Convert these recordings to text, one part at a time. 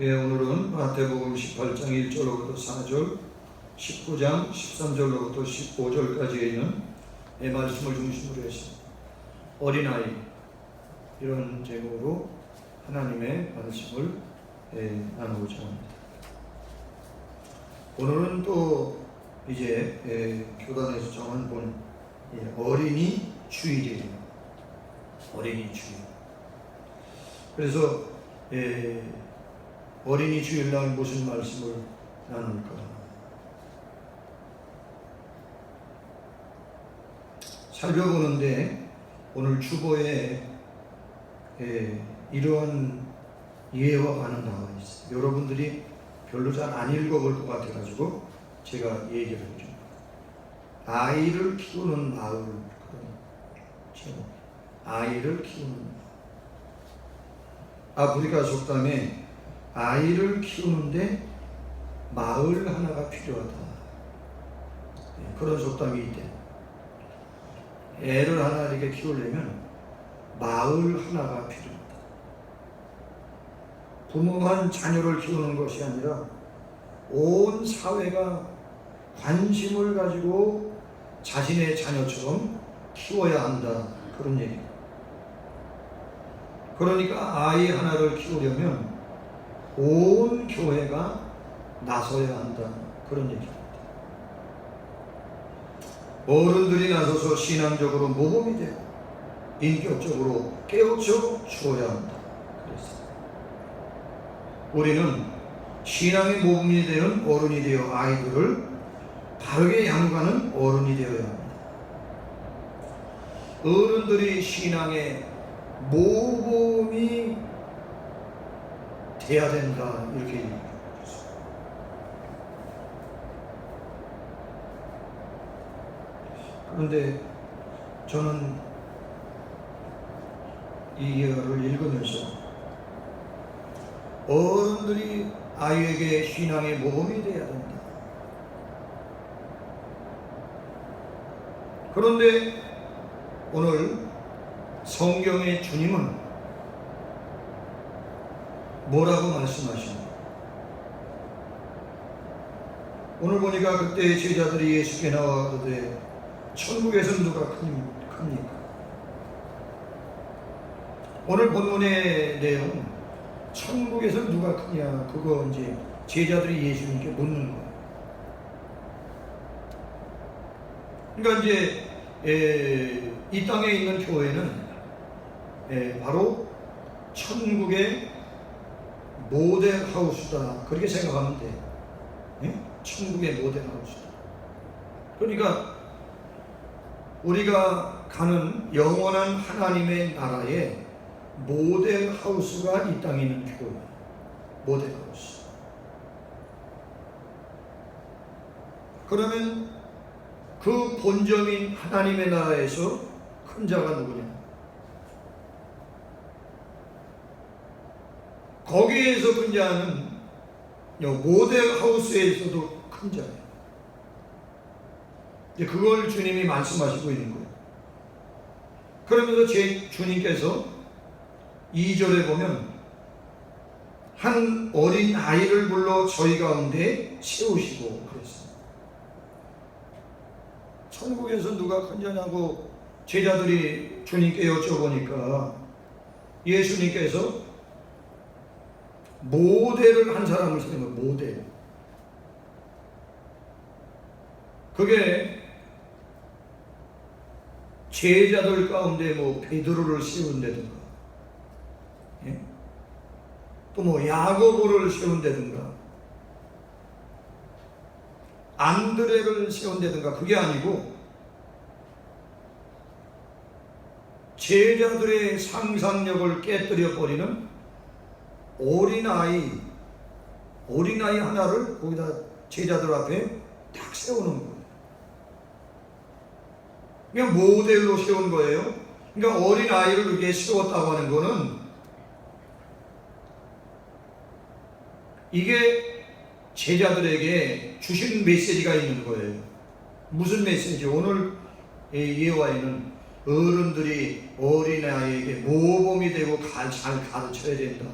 오늘은 마태복음 18장 1절로부터 4절, 19장 13절로부터 15절까지에 있는 말씀을 중심으로 해서 어린아이, 이런 제목으로 하나님의 말씀을 나누고자 합니다. 오늘은 또 이제 교단에서 정한 본 어린이 주일이에요. 어린이 주일. 그래서 어린이 주일날 무슨 말씀을 나눌까? 살펴보는데 오늘 주보에 이런 예와 반응 나와 있어요. 여러분들이 별로 잘 안 읽어볼 것 같아가지고 제가 얘기를 해줍니다. 아이를 키우는 마을, 그런 제목. 아이를 키우는 마을. 아프리카 속담에 아이를 키우는데 마을 하나가 필요하다, 그런 속담이 있대. 애를 하나 이렇게 키우려면 마을 하나가 필요하다. 부모만 자녀를 키우는 것이 아니라 온 사회가 관심을 가지고 자신의 자녀처럼 키워야 한다, 그런 얘기입니다. 그러니까 아이 하나를 키우려면 온 교회가 나서야 한다, 그런 얘기입니다. 어른들이 나서서 신앙적으로 모범이 되고 인격적으로 깨우쳐 주어야 한다. 그래서 우리는 신앙의 모범이 되는 어른이 되어 아이들을 바르게 양육하는 어른이 되어야 합니다. 어른들이 신앙의 모범이 돼야 된다, 이렇게 얘기합니다. 그런데 저는 이 예화를 읽으면서 어른들이 아이에게 신앙의 모범이 돼야 된다. 그런데 오늘 성경의 주님은 뭐라고 말씀하십니까? 오늘 보니까 그때 제자들이 예수께 나와 그러되 천국에서 누가 큽니까? 오늘 본문의 내용, 천국에서 누가 크냐, 그거 이제 제자들이 예수님께 묻는 거예요. 그러니까 이제 이 땅에 있는 교회는 바로 천국의 모델하우스다, 그렇게 생각하면 돼요. 천국의 모델하우스다. 그러니까 우리가 가는 영원한 하나님의 나라의 모델하우스가 이 땅에 있는 교회, 모델하우스. 그러면 그 본점인 하나님의 나라에서 큰 자가 누구냐? 거기에서 큰 자는 모델하우스에서도 큰 자예요. 그걸 주님이 말씀하시고 있는 거예요. 그러면서 제 주님께서 2절에 보면 한 어린 아이를 불러 저희 가운데 세우시고 그랬어요. 천국에서 누가 큰 자냐고 제자들이 주님께 여쭤보니까 예수님께서 모델을 한 사람을 세운 거예요. 모델. 그게 제자들 가운데 베드로를 세운다든가, 또 야고보를 세운다든가, 안드레를 세운다든가, 그게 아니고 제자들의 상상력을 깨뜨려 버리는 어린아이 하나를 거기다 제자들 앞에 딱 세우는 거예요. 그냥 모델로 세운 거예요. 그러니까 어린아이를 이렇게 세웠다고 하는 거는 이게 제자들에게 주신 메시지가 있는 거예요. 무슨 메시지? 오늘 예화에는 어른들이 어린아이에게 모범이 되고 잘 가르쳐야 된다.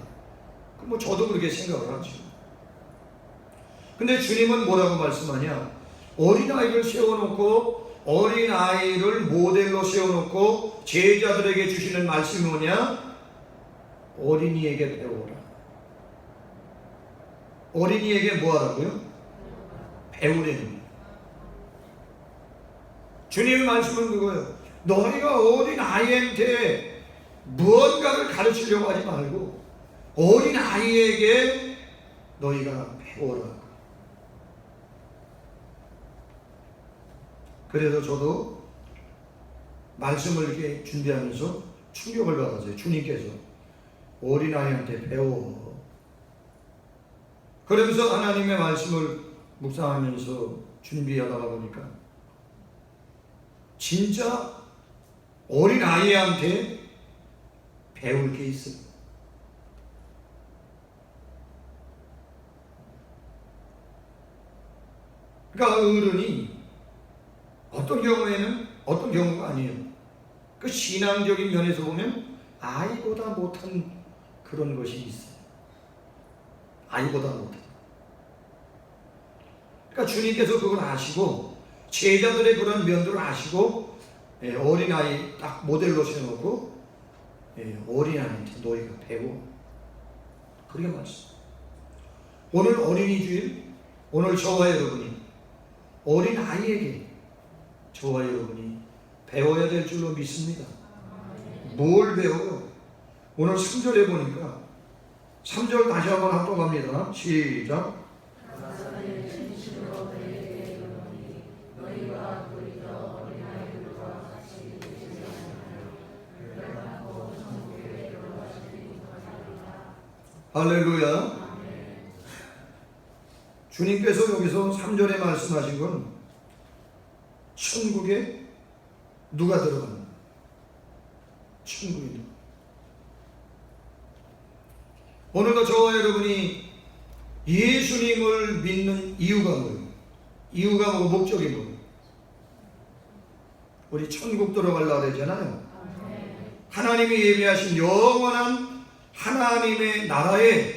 뭐 저도 그렇게 생각을 하죠. 근데 주님은 뭐라고 말씀하냐? 어린아이를 세워놓고 어린아이를 모델로 세워놓고 제자들에게 주시는 말씀이 뭐냐? 어린이에게 배워라. 어린이에게 뭐 하라고요? 배우라는. 주님의 말씀은 그거예요. 너희가 어린아이한테 무언가를 가르치려고 하지 말고 어린아이에게 너희가 배워라. 그래서 저도 말씀을 이렇게 준비하면서 충격을 받았어요. 주님께서 어린아이한테 배워. 그러면서 하나님의 말씀을 묵상하면서 준비하다가 보니까 진짜 어린아이한테 배울 게 있어요. 그러니까 어른이 어떤 경우에는 어떤 경우가 아니에요. 그 신앙적인 면에서 보면 아이보다 못한 그런 것이 있어요. 아이보다 못한. 그러니까 주님께서 그걸 아시고 제자들의 그런 면들을 아시고 어린아이 딱 모델로 세워놓고 어린아이한테 너희가 배워. 그렇게 말씀. 오늘 어린이 주일, 오늘 저와 여러분이 어린아이에게 저와 여러분이 배워야 될 줄로 믿습니다. 뭘 배워요? 오늘 3절에 보니까 3절 다시 한번 합독합니다. 시작. 할렐루야. 주님께서 여기서 3절에 말씀하신 건 천국에 누가 들어가는? 천국에 누가? 오늘도 저와 여러분이 예수님을 믿는 이유가 뭐예요? 이유가 뭐고 목적이 뭐예요? 우리 천국 들어가려고 그러잖아요. 하나님이 예비하신 영원한 하나님의 나라에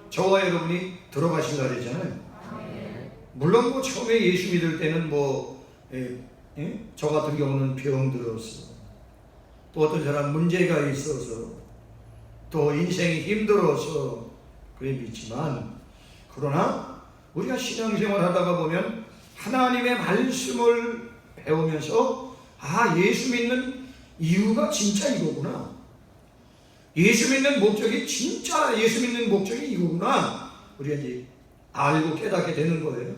저와 여러분이 들어가시려고 그러잖아요. 물론 뭐 처음에 예수 믿을 때는 저 같은 경우는 병 들어서 또 어떤 사람 문제가 있어서 또 인생이 힘들어서 그래 믿지만, 그러나 우리가 신앙생활 하다가 보면 하나님의 말씀을 배우면서 예수 믿는 이유가 진짜 이거구나, 예수 믿는 목적이 진짜 예수 믿는 목적이 이거구나, 우리가 이제 알고 깨닫게 되는 거예요.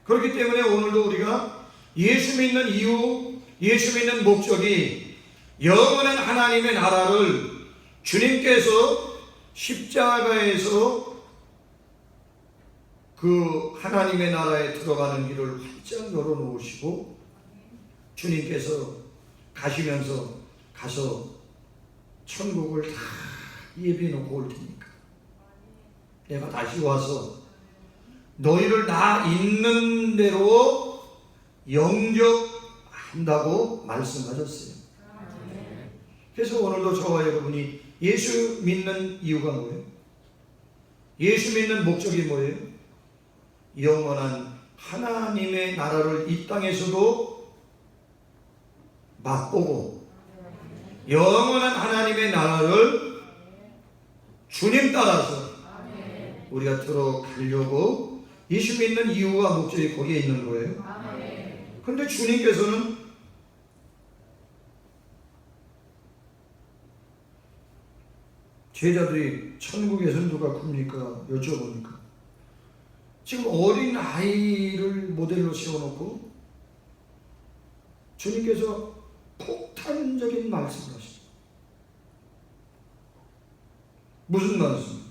그렇기 때문에 오늘도 우리가 예수 믿는 이유, 예수 믿는 목적이 영원한 하나님의 나라를 주님께서 십자가에서 그 하나님의 나라에 들어가는 길을 활짝 열어놓으시고 주님께서 가시면서 가서 천국을 다 예비해 놓고 올 테니까 내가 다시 와서 너희를 나 있는 대로 영접한다고 말씀하셨어요. 그래서 오늘도 저와 여러분이 예수 믿는 이유가 뭐예요? 예수 믿는 목적이 뭐예요? 영원한 하나님의 나라를 이 땅에서도 맛보고 영원한 하나님의 나라를 주님 따라서 우리가 들어가려고 예수 믿는 이유와 목적이 거기에 있는 거예요. 그런데 주님께서는 제자들이 천국에서는 누가 큽니까? 여쭤보니까 지금 어린 아이를 모델로 세워놓고 주님께서 폭탄적인 말씀을 하시죠. 무슨 말씀?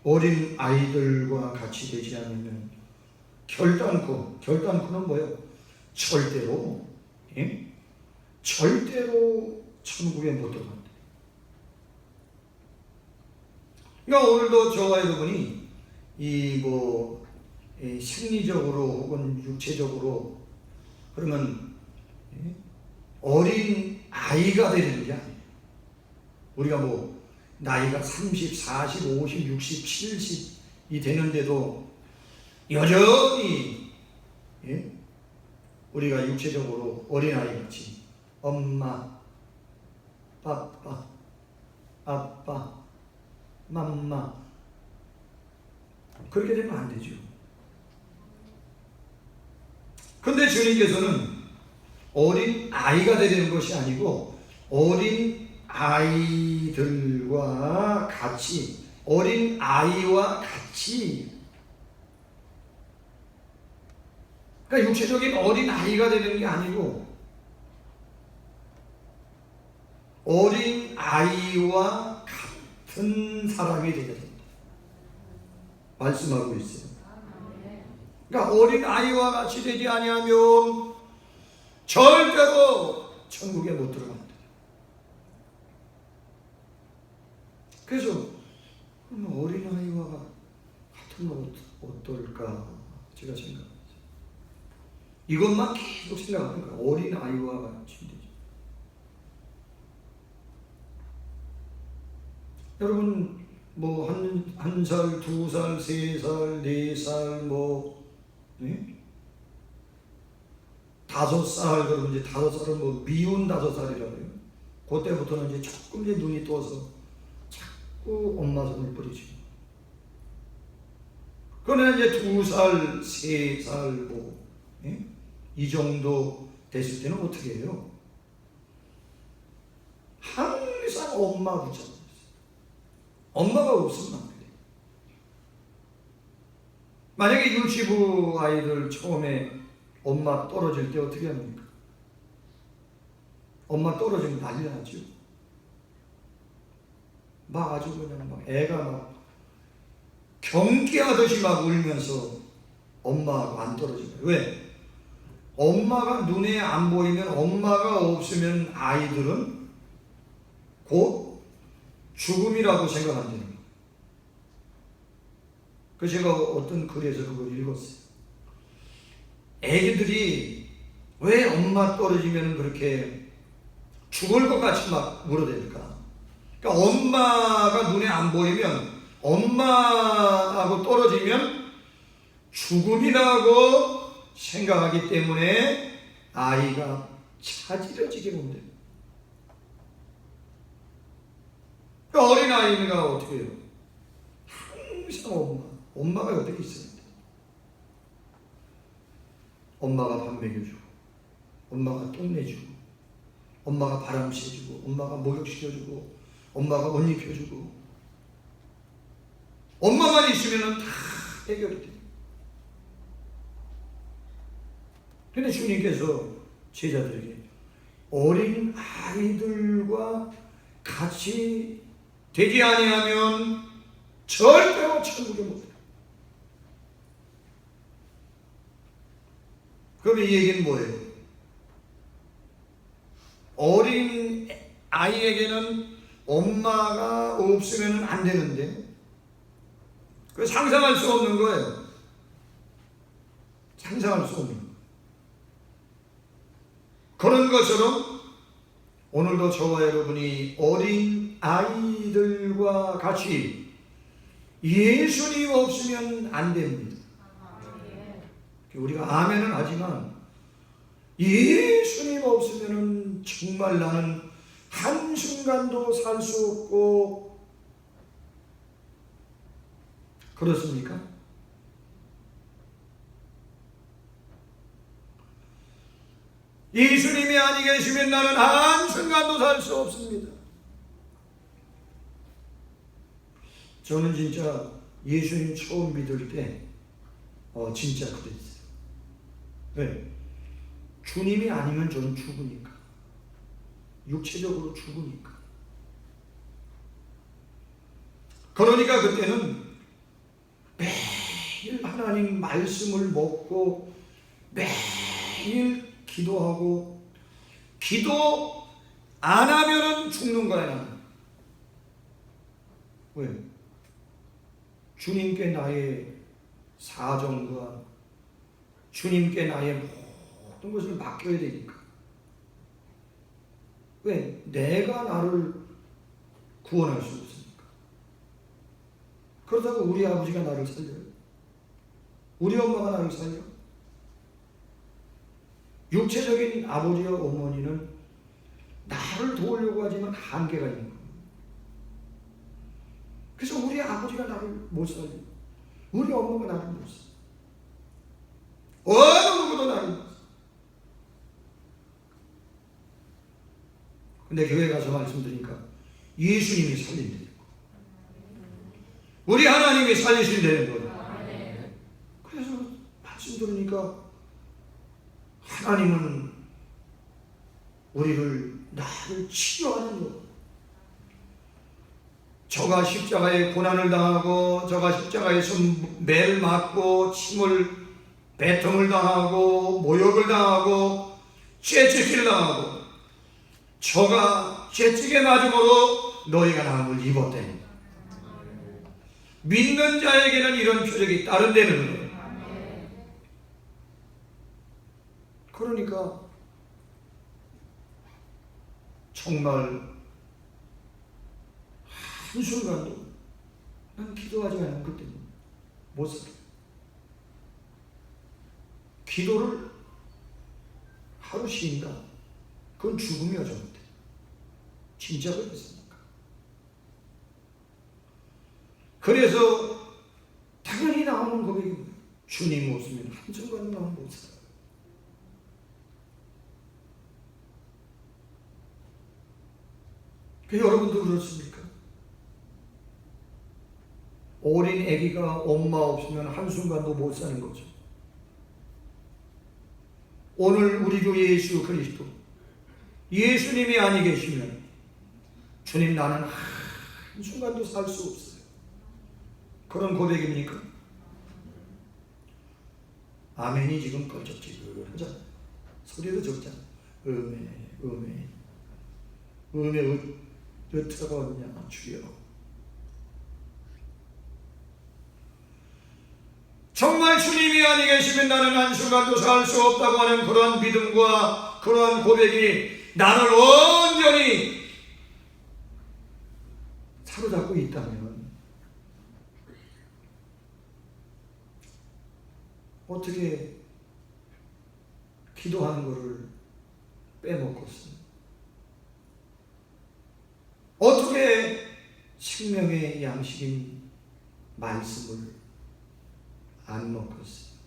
어린 아이들과 같이 되지 않으면 결단코는 뭐예요? 절대로 천국에 못 들어간다. 그러니까 오늘도 저와 여러분이 심리적으로 혹은 육체적으로 그러면 어린 아이가 되는 게 아니에요. 우리가 나이가 30, 40, 50, 60, 70이 되는데도 여전히 우리가 육체적으로 어린아이같이 엄마, 아빠, 아빠, 맘마 그렇게 되면 안 되죠. 그런데 주님께서는 어린 아이가 되는 것이 아니고 어린 아이들과 같이, 어린 아이와 같이, 그러니까 육체적인 어린 아이가 되는 게 아니고 어린 아이와 같은 사람이 되어야 된다 말씀하고 있어요. 그러니까 어린 아이와 같이 되지 아니하면 절대로 천국에 못 들어간다. 그래서 어린 아이와 같으면 어떨까 제가 생각합니다. 이것만 계속 생각하니까 어린 아이와 같이 되죠. 여러분 뭐 한 살, 두 살, 세 살, 네 살, 뭐 5살, 그러면 이제 5살은 뭐 미운 5살이라고 해요. 그때부터는 이제 조금 이제 눈이 떠서 자꾸 엄마 손을 뿌리지. 그러나 이제 2살, 3살 뭐 이 정도 됐을 때는 어떻게 해요? 항상 엄마 붙잡고 있어요. 엄마가 없으면 안 돼요. 만약에 유치부 아이들 처음에 엄마 떨어질 때 어떻게 합니까? 엄마 떨어지면 난리 나죠. 막 아주 그냥 막 애가 막 경기하듯이 막 울면서 엄마가 안 떨어지면. 왜? 엄마가 눈에 안 보이면, 엄마가 없으면 아이들은 곧 죽음이라고 생각한다는 거예요. 그 제가 어떤 글에서 그걸 읽었어요. 애기들이 왜 엄마 떨어지면 그렇게 죽을 것 같이 막 물어댈까? 그러니까 엄마가 눈에 안 보이면, 엄마하고 떨어지면 죽음이라고 생각하기 때문에 아이가 차지려지게 본대요. 그러니까 어린아이가 어떻게 해요? 항상 엄마가 어떻게 있어야 돼? 엄마가 밥 먹여주고, 엄마가 똥 내주고, 엄마가 바람 쐬주고, 엄마가 목욕시켜주고, 엄마가 옷 입혀주고, 엄마만 있으면 다 해결이 돼요. 그런데 주님께서 제자들에게 어린 아이들과 같이 되지 아니하면 절대로 천국에 못 들어요. 그럼 이 얘기는 뭐예요? 어린 아이에게는 엄마가 없으면 안 되는데, 그 상상할 수 없는 거예요. 상상할 수 없는 거예요. 그런 것처럼 오늘도 저와 여러분이 어린 아이들과 같이 예수님 없으면 안 됩니다. 우리가 아멘은 하지만 예수님 없으면 정말 나는 한순간도 살 수 없고, 그렇습니까? 예수님이 아니 계시면 나는 한순간도 살 수 없습니다. 저는 진짜 예수님 처음 믿을 때 진짜 그랬어요. 왜? 주님이 아니면 저는 죽으니까. 육체적으로 죽으니까. 그러니까 그때는 매일 하나님 말씀을 먹고 매일 기도하고, 기도 안 하면은 죽는 거야 나는. 왜? 주님께 나의 사정과 주님께 나의 모든 것을 맡겨야 되니까. 왜? 내가 나를 구원할 수 없습니다. 그렇다고 우리 아버지가 나를 살려요? 우리 엄마가 나를 살려? 육체적인 아버지와 어머니는 나를 도우려고 하지만 한계가 있는 거예요. 그래서 우리 아버지가 나를 못 살려. 우리 엄마가 나를 못 살려. 어느 누구도 나를 못 살려. 근데 교회 가서 말씀드리니까 예수님이 살린다는 거. 우리 하나님이 살리신다는 거예요. 그래서 말씀 들으니까 하나님은 나를 치료하는 거. 저가 십자가에 고난을 당하고 저가 십자가에서 매를 맞고 침을 배통을 당하고 모욕을 당하고 죄짓기를 당하고 저가 죄짓게 맞음으로 너희가 나음을 입었다니. 믿는 자에게는 이런 표적이 따른다는 거예요. 그러니까 정말 한순간도 난 기도하지 않은 것 때문에 못 살아요. 기도를 하루 쉰다. 그건 죽음이야 저한테. 진짜 그랬습니까? 그래서 당연히 나오는 고백이 뭐예요? 주님 없으면 한순간도 나는 못 살아요. 그 여러분도 그렇습니까? 어린 아기가 엄마 없으면 한순간도 못 사는 거죠. 오늘 우리 주 예수 그리스도 예수님이 아니 계시면 주님 나는 한순간도 살 수 없어요. 그런 고백입니까? 아멘이 지금 걸쩍지근하잖아요. 소리도 적잖아. 음에 어떻게 왔냐 주여. 정말 주님이 아니 계시면 나는 한순간도 살 수 없다고 하는 그러한 믿음과 그러한 고백이 나를 온전히 사로잡고 있다면 어떻게 기도하는 것을 빼먹었습니까? 어떻게 생명의 양식인 말씀을 안 먹었어요?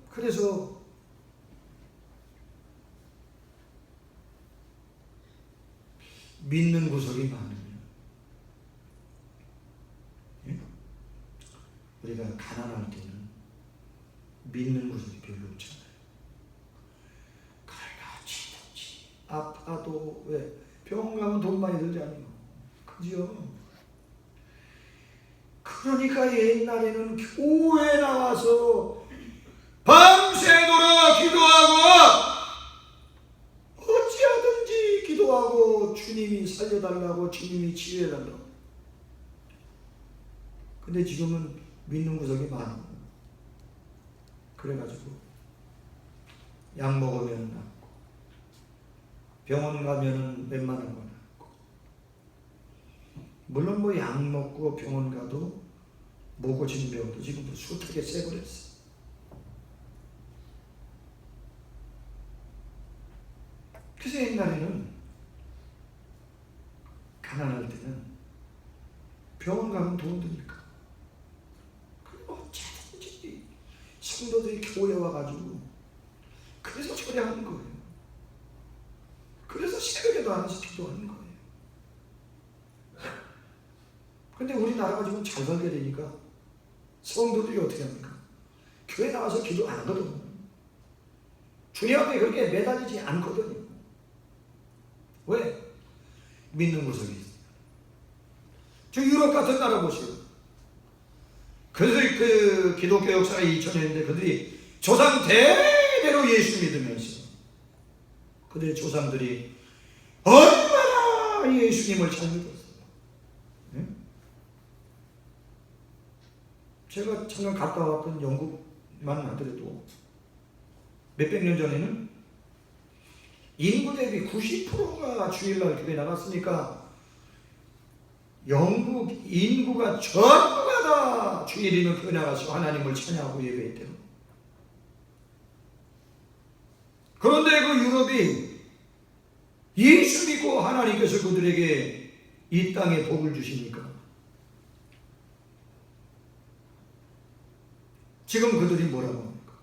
그래서 믿는 구석이 많으면 우리가 가난할 때는 믿는 구석이 별로 없잖아요. 칼같이 아파도 왜 병원 가면 돈 많이 들잖아요. 그죠? 그러니까 옛날에는 교회에 나와서 밤새도록 기도하고 어찌하든지 기도하고 주님이 살려달라고 주님이 치유해달라고. 근데 지금은 믿는 구석이 많아. 그래가지고 약 먹으면 낫고 병원 가면은 몇만 원 낫고. 물론 뭐 약 먹고 병원 가도 못 고치는 병도 지금 숱하게 세버렸어. 그래서 옛날에는 가난할 때는 병원 가면 돈 드니까 어쩌든지 성도들이 교회 와가지고 그래서 철회하는 거예요. 그래서 새벽에도 안 와서 기도하는 거예요. 근데 우리나라가 지금 잘 살게 되니까 성도들이 어떻게 합니까? 교회 나와서 기도 안 하거든요. 주님 앞에 그렇게 매달리지 않거든요. 왜? 믿는 구석이 있어요. 저 유럽 같은 나라 보시오. 그래서 그 기독교 역사가 2000년인데 그들이 조상 대대로 예수 믿으면서 그들의 조상들이 얼마나 예수님을 잘 믿었어요. 네? 제가 잠깐 갔다 왔던 영국만 하더라도 몇백 년 전에는 인구 대비 90%가 주일날 교회 나갔으니까 영국 인구가 전부가 다 주일이면 교회 나가서 하나님을 찬양하고 예배했대요. 그런데 그 유럽이 예수 믿고 하나님께서 그들에게 이 땅에 복을 주시니까 지금 그들이 뭐라고 합니까?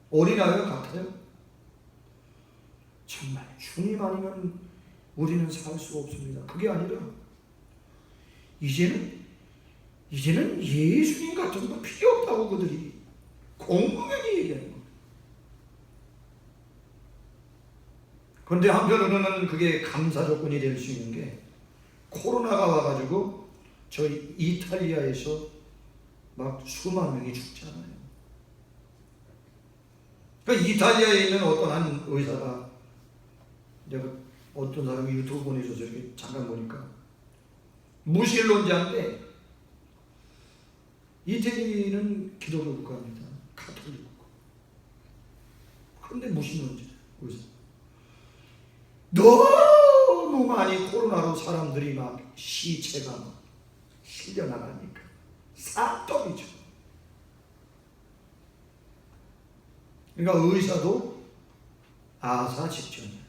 어린아이와 같아요? 정말 주님 아니면 우리는 살 수가 없습니다. 그게 아니라 이제는 예수님 같은 거 필요 없다고 그들이 공공연히 얘기하는 거예요. 그런데 한편으로는 그게 감사 조건이 될 수 있는 게 코로나가 와가지고 저희 이탈리아에서 막 수만 명이 죽잖아요. 그러니까 이탈리아에 있는 어떤 한 의사가, 내가 어떤 사람이 유튜브 보내줘서 이렇게 잠깐 보니까 무신론자인데, 이태리는 기독교 국가입니다. 가톨릭 국가. 그런데 무신론자예요. 의사. 너무 많이 코로나로 사람들이 막 시체가 막 실려나가니까 싹떡이죠. 그러니까 의사도 아사 직전이야.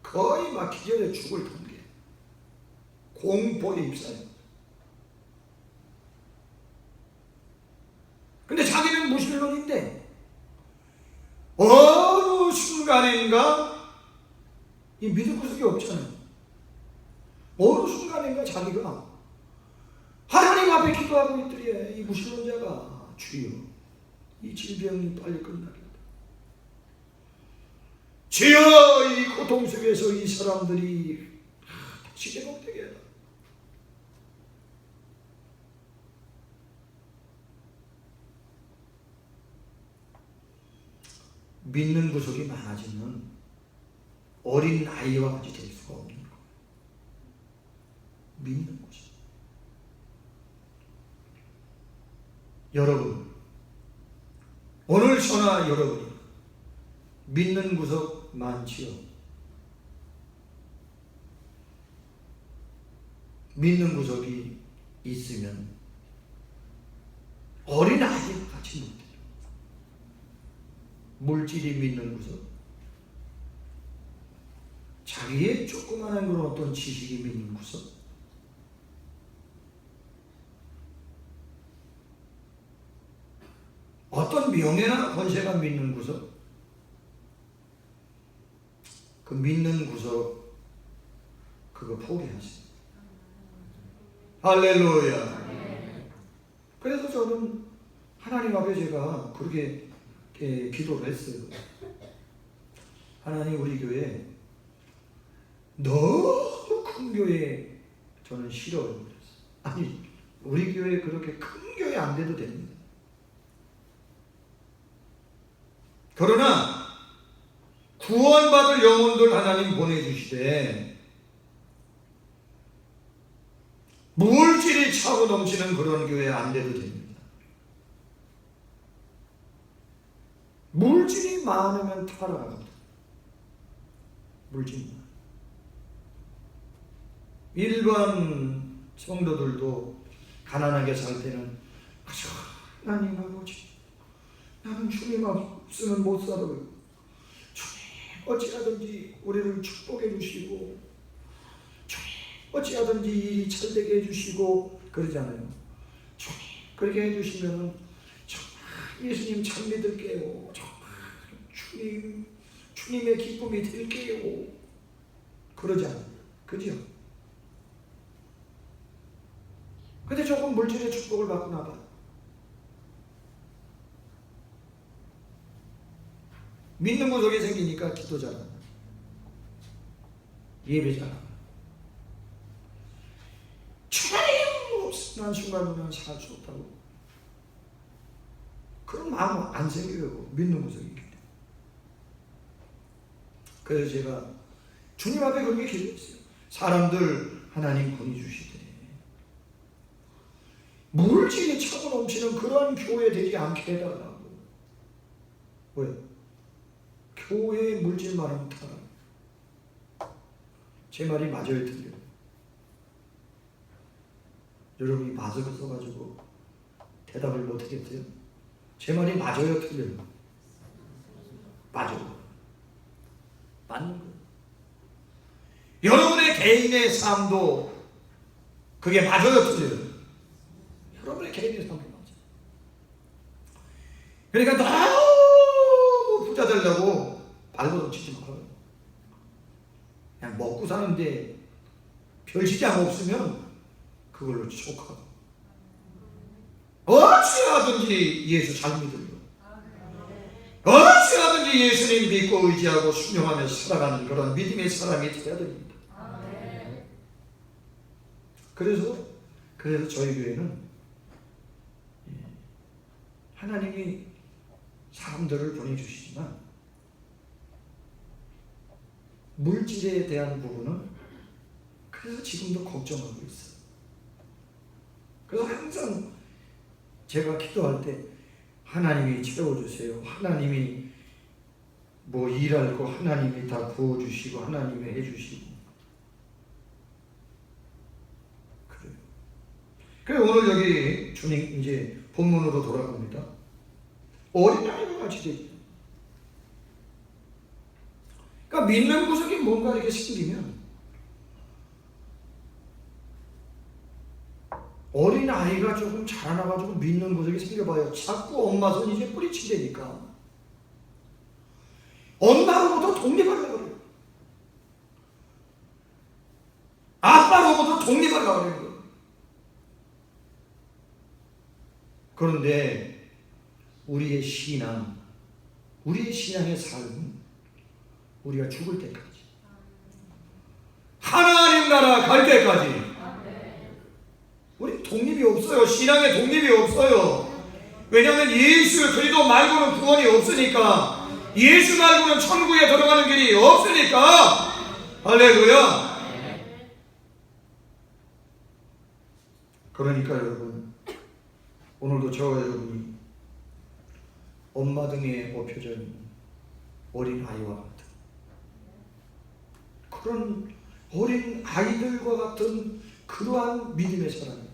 거의 막 기절해 죽을 단계. 공포에 입사해요. 근데 자기는 무신론인데 어느 순간인가 이 믿을 구석이 없잖아요. 어느 순간인가 자기가 하나님 앞에 기도하고 있더래. 이 무신론자가 주여 이 질병이 빨리 끝나게 주여 이 고통 속에서 이 사람들이 다시 회복되게 해라. 믿는 구석이 많아지면 어린 아이와 같이 될 수가 없는 거예요. 믿는 것이. 여러분, 오늘 저나 여러분이 믿는 구석 많지요? 믿는 구석이 있으면 어린 아이와 같이 못 돼요. 물질이 믿는 구석, 자기의 조그마한 그런 어떤 지식이 믿는 구석, 어떤 명예나 권세가 믿는 구석, 그 믿는 구석 그거 포기하세요. 할렐루야. 그래서 저는 하나님 앞에 제가 그렇게 기도를 했어요. 하나님, 우리 교회 너무 큰 교회 저는 싫어요. 그랬어요. 아니, 우리 교회 그렇게 큰 교회 안 돼도 됩니다. 그러나 구원받을 영혼들 하나님 보내주시되 물질이 차고 넘치는 그런 교회 안 돼도 됩니다. 물질이 많으면 타락합니다. 물질이 많아요. 일반 성도들도 가난하게 살 때는 하나님 아버지, 나는 주님 없으면 못 살아요. 주님 어찌하든지 우리를 축복해 주시고, 주님 어찌하든지 일이 잘되게 해주시고 그러잖아요. 주님 그렇게 해주시면 정말 예수님 참 믿을게요. 정말 주님의 기쁨이 될게요. 그러잖아요. 그죠? 근데 조금 물질의 축복을 받고 나봐. 믿는 구석이 생기니까 기도 잘한다. 예배 잘한다. 주님 없으면 순간은 살 수 없다고. 그런 마음 안 생겨요. 믿는 구석이 있기 때문에. 그래서 제가 주님 앞에 그렇게 기도했어요. 사람들 하나님 권위 주시되 물질이 차고 넘치는 그런 교회 되지 않게 해달라고. 왜? 교회의 물질만은 타라. 제 말이 맞아요, 틀려요? 여러분이 맞아서 써가지고 대답을 못하겠어요? 제 말이 맞아요, 틀려요? 맞아요. 맞는 거예요. 여러분의 개인의 삶도 그게 맞아요, 틀려요? 여러분의 개인의 삶도 맞아요. 그러니까 너무 부자 되려고 발버둥 치지 말아요. 그냥 먹고 사는데 별시장 없으면 그걸로 족하고 어찌하든지 예수 잘 믿어요. 어찌하든지 예수님 믿고 의지하고 순종하며 살아가는 그런 믿음의 사람이 되어야 됩니다. 그래서 저희 교회는 하나님이 사람들을 보내주시지만 물질에 대한 부분은 그래서 지금도 걱정하고 있어요. 그래서 항상 제가 기도할 때 하나님이 채워주세요. 하나님이 뭐 일할 거 하나님이 다 부어주시고 하나님이 해주시고 그래요. 그래서 오늘 여기 주님 이제 본문으로 돌아갑니다. 어린아이가 같이 되죠. 그러니까 믿는 구석이 뭔가 이렇게 생기면 어린아이가 조금 자라나가지고 믿는 구석이 생겨봐요. 자꾸 엄마 손 이제 뿌리치대니까 엄마로부터 독립하려고 그래요. 아빠로부터 독립하려고 그래요. 그런데 우리의 신앙의 삶은 우리가 죽을 때까지 하나님 나라 갈 때까지 우리 독립이 없어요. 신앙에 독립이 없어요. 왜냐하면 예수 그리스도 말고는 구원이 없으니까, 예수 말고는 천국에 들어가는 길이 없으니까. 할렐루야. 그러니까 여러분, 오늘도 저와 여러분이 엄마 등에 업혀져 있는 어린 아이와 같은 그런 어린 아이들과 같은 그러한 믿음의 사람이 돼요.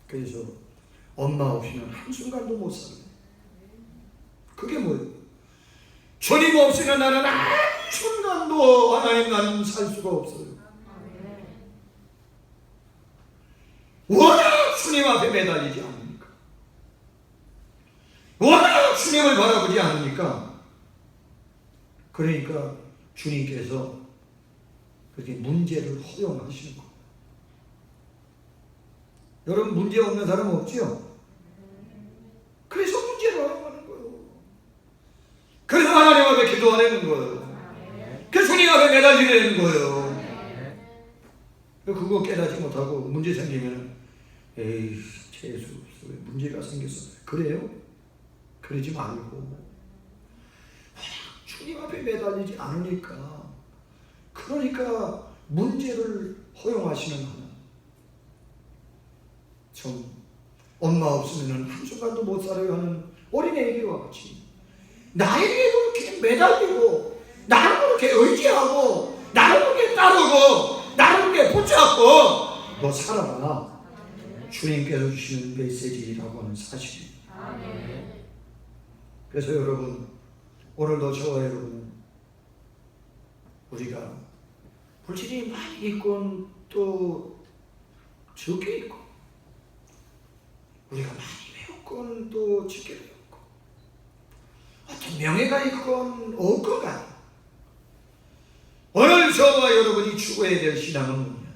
그래서 엄마 없이는 한순간도 못 살아요. 그게 뭐예요? 주님 없이는 나는 한순간도 하나님 나는 살 수가 없어요. 워낙 주님 앞에 매달리지 않으니까, 워낙 주님을 바라보지 않으니까, 그러니까 주님께서 그렇게 문제를 허용하시는 거예요. 여러분 문제 없는 사람 없죠? 그래서 문제를 허용하는 거예요. 그래서 하나님 앞에 기도하려는 거예요. 그 주님 앞에 매달리려는 거예요. 그거 깨닫지 못하고 문제 생기면 에이 재수 없어, 문제가 생겼어. 그래요? 그러지 말고 주님 앞에 매달리지 않으니까, 그러니까 문제를 허용하시는 하나님. 좀 엄마 없으면 한순간도 못 살아요 하는 어린애에게와 같이 나에게 그렇게 매달리고 나를 그렇게 의지하고 나를 그렇게 따르고 나를 그렇게 붙잡고 너 살아라, 주님께서 주시는 메시지라고 하는 사실입니다. 그래서 여러분, 오늘도 저와 여러분은 우리가 물질이 많이 있건 또 적게 있고, 우리가 많이 배웠건 또 적게 배웠고, 어떤 명예가 있건 없건 간에 오늘 저와 여러분이 추구해야 될 신앙은 뭐냐?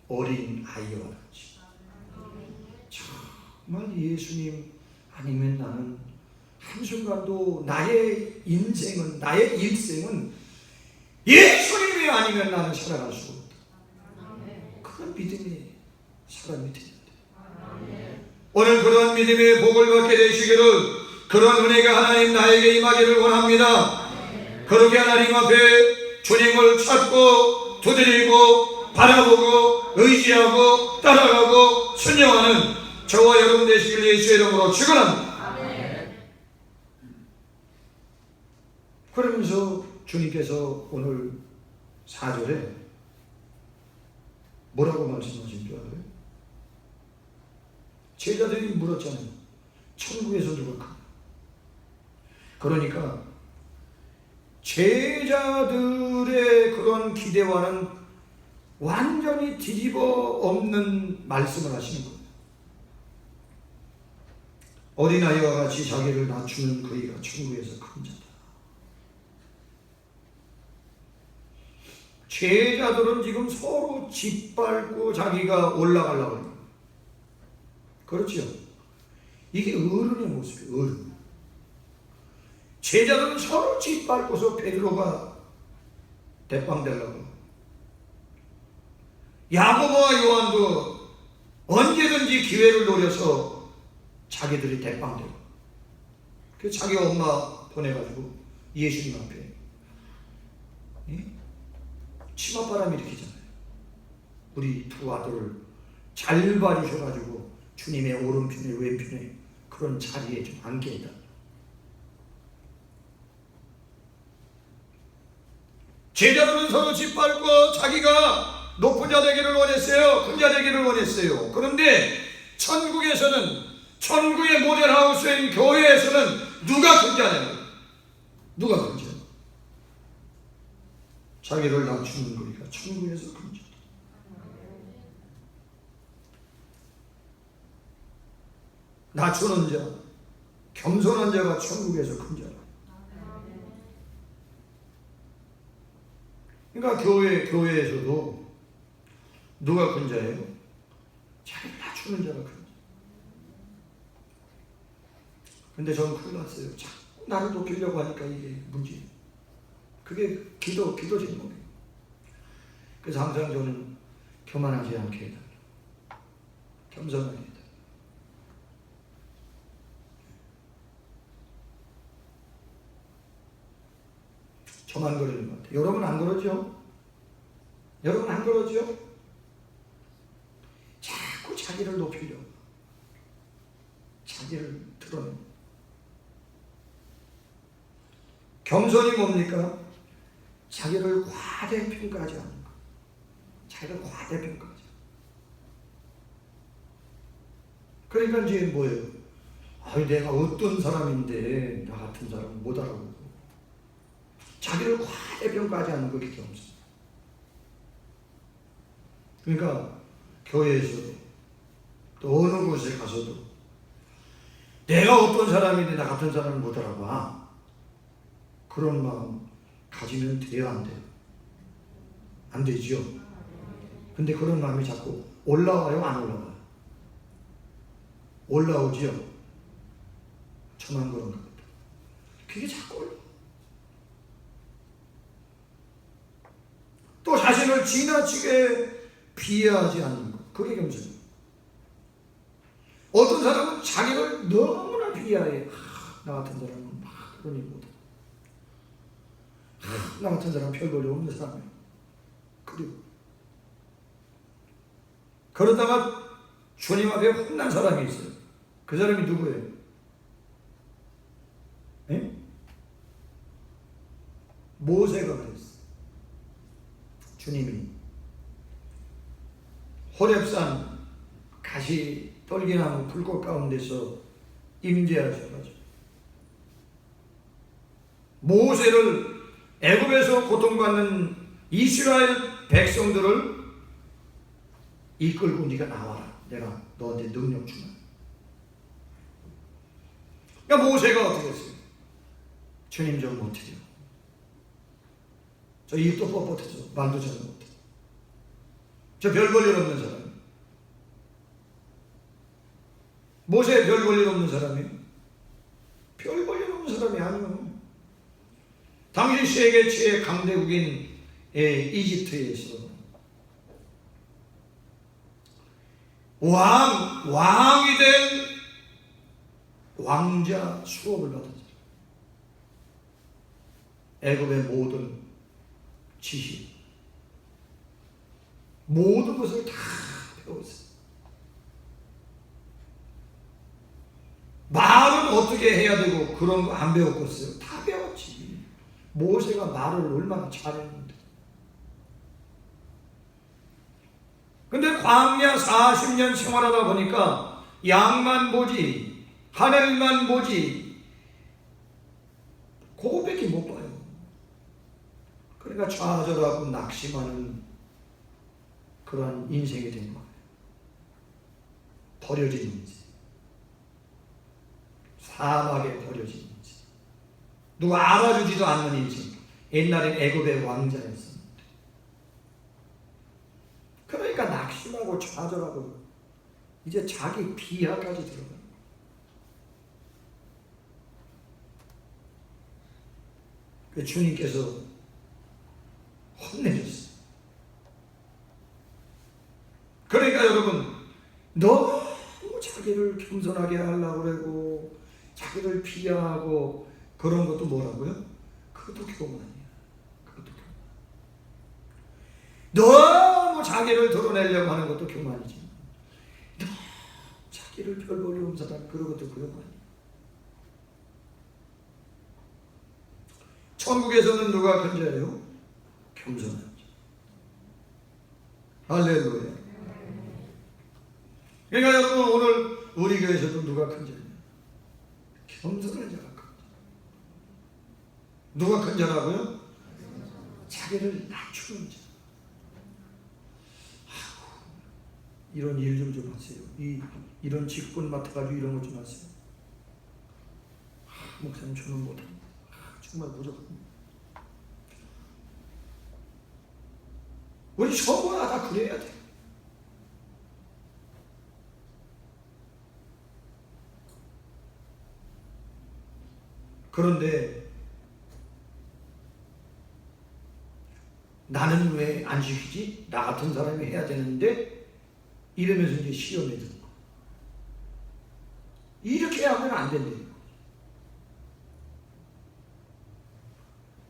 어린 아이와 같이 정말 예수님 아니면 나는 한순간도 나의 인생은, 나의 일생은 예수님이 아니면 나는 살아갈 수 없다. 그런 믿음의 사람이 되야 돼. 오늘 그런 믿음의 복을 받게 되시기를, 그런 은혜가 하나님 나에게 임하기를 원합니다. 그렇게 하나님 앞에 주님을 찾고 두드리고 바라보고 의지하고 따라가고 순종하는 저와 여러분 되시길 예수의 이름으로 축원합니다. 그러면서 주님께서 오늘 4절에 뭐라고 말씀하신 줄 알아요? 제자들이 물었잖아요. 천국에서 누가 크냐? 그러니까 제자들의 그런 기대와는 완전히 뒤집어 엎는 말씀을 하시는 거예요. 어린아이와 같이 자기를 낮추는 그이가 천국에서 큰 자다. 제자들은 지금 서로 짓밟고 자기가 올라가려고 해요. 그렇죠? 이게 어른의 모습이에요. 어른. 제자들은 서로 짓밟고서 베드로가 대빵되려고. 야고보와 요한도 언제든지 기회를 노려서 자기들이 대빵되고, 그래서 자기 엄마 보내가지고 예수님 앞에 치맛바람이 일으키잖아요. 우리 두 아들을 잘 봐주셔가지고 주님의 오른편에 왼편에 그런 자리에 좀 앉게 해달라. 제자들은 서로 짓밟고 자기가 높은 자 되기를 원했어요. 큰 자 되기를 원했어요. 그런데 천국에서는, 천국의 모델하우스인 교회에서는 누가 큰 자냐고요? 누가 큰 자? 자기를 낮추는 거니까 천국에서 큰 자다. 낮추는 자, 겸손한 자가 천국에서 큰 자다. 그러니까 교회에서도 누가 큰 자예요? 자기를 낮추는 자가 큰 자. 근데 저는 큰일 났어요. 자꾸 나를 높이려고 하니까 이게 문제예요. 그게 기도 제목이에요. 그래서 항상 저는 교만하지 않게 해달라. 겸손하게 해달라. 저만 그러는 것 같아요. 여러분 안 그러죠? 여러분 안 그러죠? 자꾸 자기를 높이려고. 자기를 드러내고. 겸손이 뭡니까? 자기를 과대평가하지 않는 것. 자기를 과대평가하지 않는 것. 그러니까 이제 뭐예요? 내가 어떤 사람인데 나 같은 사람은 못 알아보고. 자기를 과대평가하지 않는 것이 겸손. 그러니까 교회에서도 또 어느 곳에 가서도 내가 어떤 사람인데 나 같은 사람을 못 알아봐. 그런 마음 가지면 돼요, 안 돼요? 안 되죠. 근데 그런 마음이 자꾸 올라와요, 안 올라와요? 올라오지요. 저만 그런가 보다. 그게 자꾸 올라와요. 또 자신을 지나치게 비하하지 않는 것. 그게 겸손이에요. 어떤 사람은 자기를 너무나 비하해. 나 같은 사람은 막 그러니 못해. 나 같은 사람은 별 볼일 없는 사람이에요. 그리고 그러다가 주님 앞에 혼난 사람이 있어요. 그 사람이 누구예요? 에? 모세가 그랬어요. 주님이 호렙산 가시 떨기나무 불꽃 가운데서 임재하셔가지고 모세를 애굽에서 고통받는 이스라엘 백성들을 이끌고 네가 나와라. 내가 너한테 능력 주마. 그러니까 모세가 어떻게 했어요? 주님 좀 못해요. 저 입도 뻣뻣해서 말도 잘 못해. 저 별 볼 일 없는 사람. 모세 별 볼 일 없는 사람이에요? 별 볼 일 없는 사람이 아니에요. 당시 세계 최 강대국인 이집트에서 왕이 된 왕자 수업을 받았어요. 애굽의 모든 지식, 모든 것을 다 배웠어요. 말은 어떻게 해야 되고 그런 거 안 배웠겠어요? 다 배웠지. 모세가 말을 얼마나 잘했는데. 근데 광야 40년 생활하다 보니까 양만 보지, 하늘만 보지, 그거밖에 못 봐요. 그러니까 좌절하고 낙심하는 그러한 인생이 된 거예요. 버려진 인생, 사막에 버려진 인생, 누가 알아주지도 않는 인생. 옛날엔 애굽의 왕자였습니다. 그러니까 낙심하고 좌절하고 이제 자기 비하까지 들어가는 거예요. 그 주님께서 혼내줬어요. 그러니까 여러분, 너무 자기를 겸손하게 하려고 그러고 자기를 비하하고 그런 것도 뭐라고요? 그것도 교만이야. 그것도 교만. 너무 자기를 드러내려고 하는 것도 교만이지. 너무 자기를 별 볼일 없는 사람, 그런 것도 교만이야. 천국에서는 누가 건져요? 겸손한 자. 할렐루야. 그러니까 여러분, 오늘 우리 교회에서도 누가 건져요? 겸손한 자가 건져. 누가 건져라고요? 자기를 낮추는 자. 이런 일 좀 하세요. 이런 직분 맡아가지고 이런 것 좀 하세요. 목사님, 저는 못합니다. 정말 부족합니다. 우리 전부가 다 그래야 돼. 그런데 나는 왜 안 시키지? 나 같은 사람이 해야 되는데 이러면서 이제 시험에 드는 거. 이렇게 하면 안 된대요.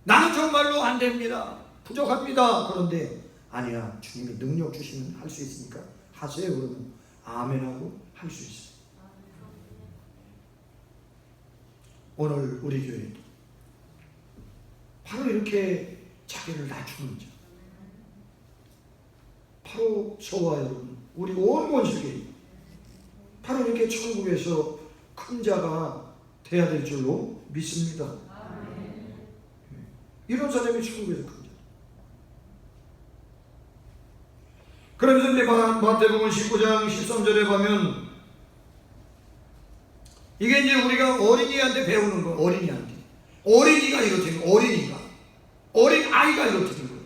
나는 정말로 안 됩니다. 부족합니다. 그런데 아니야, 주님이 능력 주시면 할 수 있으니까 하세요. 그러면 아멘하고 할 수 있어요. 오늘 우리 교회도 바로 이렇게 자기를 낮추는 자, 바로 저와 여러분, 우리 온 원수계 바로 이렇게 천국에서 큰 자가 돼야 될 줄로 믿습니다. 이런 사람이 천국에서 큰 자. 그러면서 이제 마태복음 19장 13절에 보면 이게 이제 우리가 어린이한테 배우는 거. 어린이한테. 어린이가 이렇다는 거. 어린 아이가 이렇다는 거예요.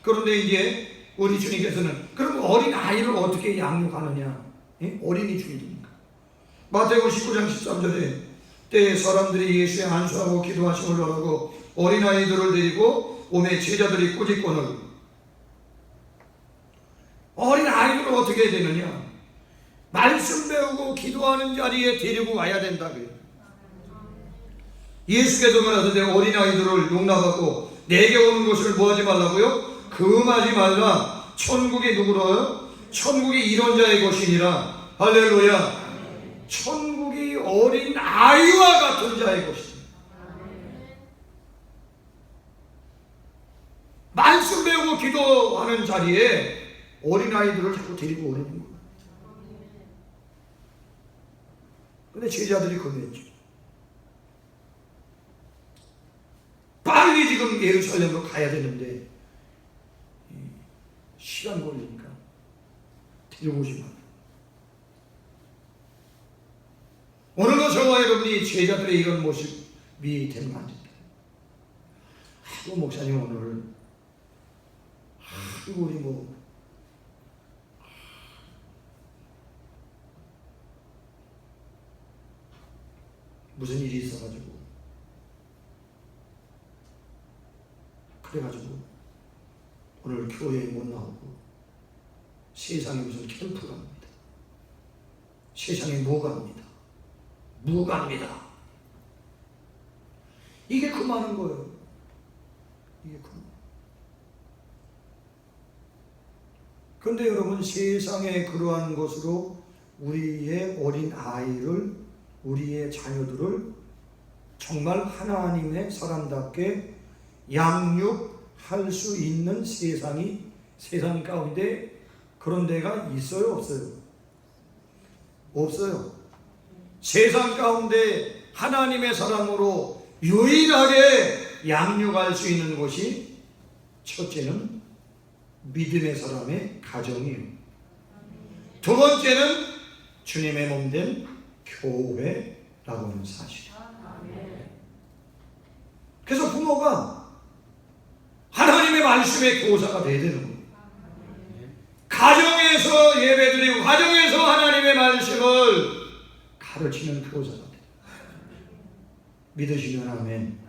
그런데 이제 우리 주님께서는 그럼 어린 아이를 어떻게 양육하느냐? 예? 어린이 주일이니까. 마태복음 19장 13절에 때에 사람들이 예수의 안수하고 기도하심을 하고 어린 아이들을 데리고 오매 제자들이 꾸짖거늘. 어린 아이들을 어떻게 해야 되느냐? 말씀 배우고 기도하는 자리에 데리고 와야 된다. 예수께서 말하시되 어린아이들을 용납하고 내게 오는 것을 뭐하지 말라고요? 금하지 말라. 천국이 누구로요? 천국이 이런 자의 것이니라. 할렐루야. 천국이 어린 아이와 같은 자의 것이니. 말씀 배우고 기도하는 자리에 어린아이들을 자꾸 데리고 오는 거예요. 근데 제자들이 거부했죠. 빨리 지금 예루살렘으로 가야 되는데 시간 걸리니까 데려오지 마. 오늘도 저와 여러분이 제자들의 이런 모습이 되면 안 됩니다. 아이고 목사님 오늘 아이고 우리 무슨 일이 있어가지고 그래가지고 오늘 교회에 못 나오고 세상에 무슨 캠프 갑니다. 세상에 뭐 갑니다. 이게 그 많은 거예요. 이게 그. 그런데 여러분, 세상에 그러한 것으로 우리의 어린 아이를, 우리의 자녀들을 정말 하나님의 사람답게 양육할 수 있는 세상 가운데 그런 데가 있어요, 없어요? 없어요. 세상 가운데 하나님의 사람으로 유일하게 양육할 수 있는 곳이 첫째는 믿음의 사람의 가정이에요. 두 번째는 주님의 몸된 교회라고 하는 사실이에요. 그래서 부모가 하나님의 말씀의 교사가 돼야 되는 거예요. 가정에서 예배드리고 가정에서 하나님의 말씀을 가르치는 교사가 돼요. 믿으시면 아멘.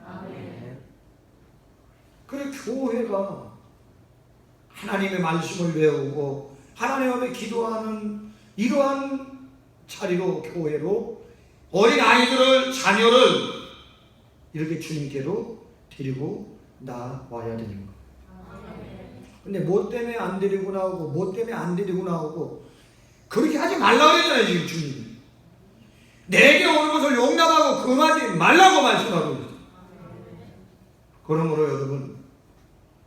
그래 교회가 하나님의 말씀을 배우고 하나님 앞에 기도하는 이러한 자리로 교회로 어린 아이들을 자녀를 이렇게 주님께로 데리고 나와야 되는 거예요. 근데 뭐 때문에 안 데리고 나오고 뭐 때문에 안 데리고 나오고 그렇게 하지 말라고 그랬잖아요. 지금 주님이 내게 오는 것을 용납하고 금하지 말라고 말씀하고 있어요. 그러므로 여러분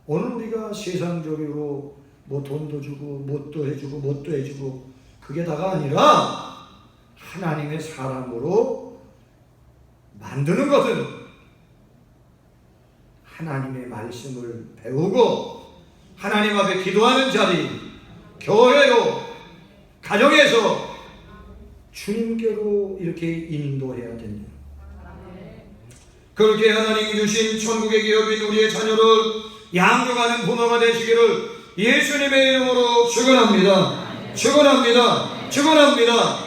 오늘 우리가 세상적으로 뭐 돈도 주고 뭣도 해주고 뭣도 해주고 그게 다가 아니라 하나님의 사람으로 만드는 것은 하나님의 말씀을 배우고 하나님 앞에 기도하는 자리, 교회로, 가정에서 주님께로 이렇게 인도해야 된다. 그렇게 하나님이 주신 천국의 기업인 우리의 자녀를 양육하는 부모가 되시기를 예수님의 이름으로 축원합니다. 축원합니다. 축원합니다.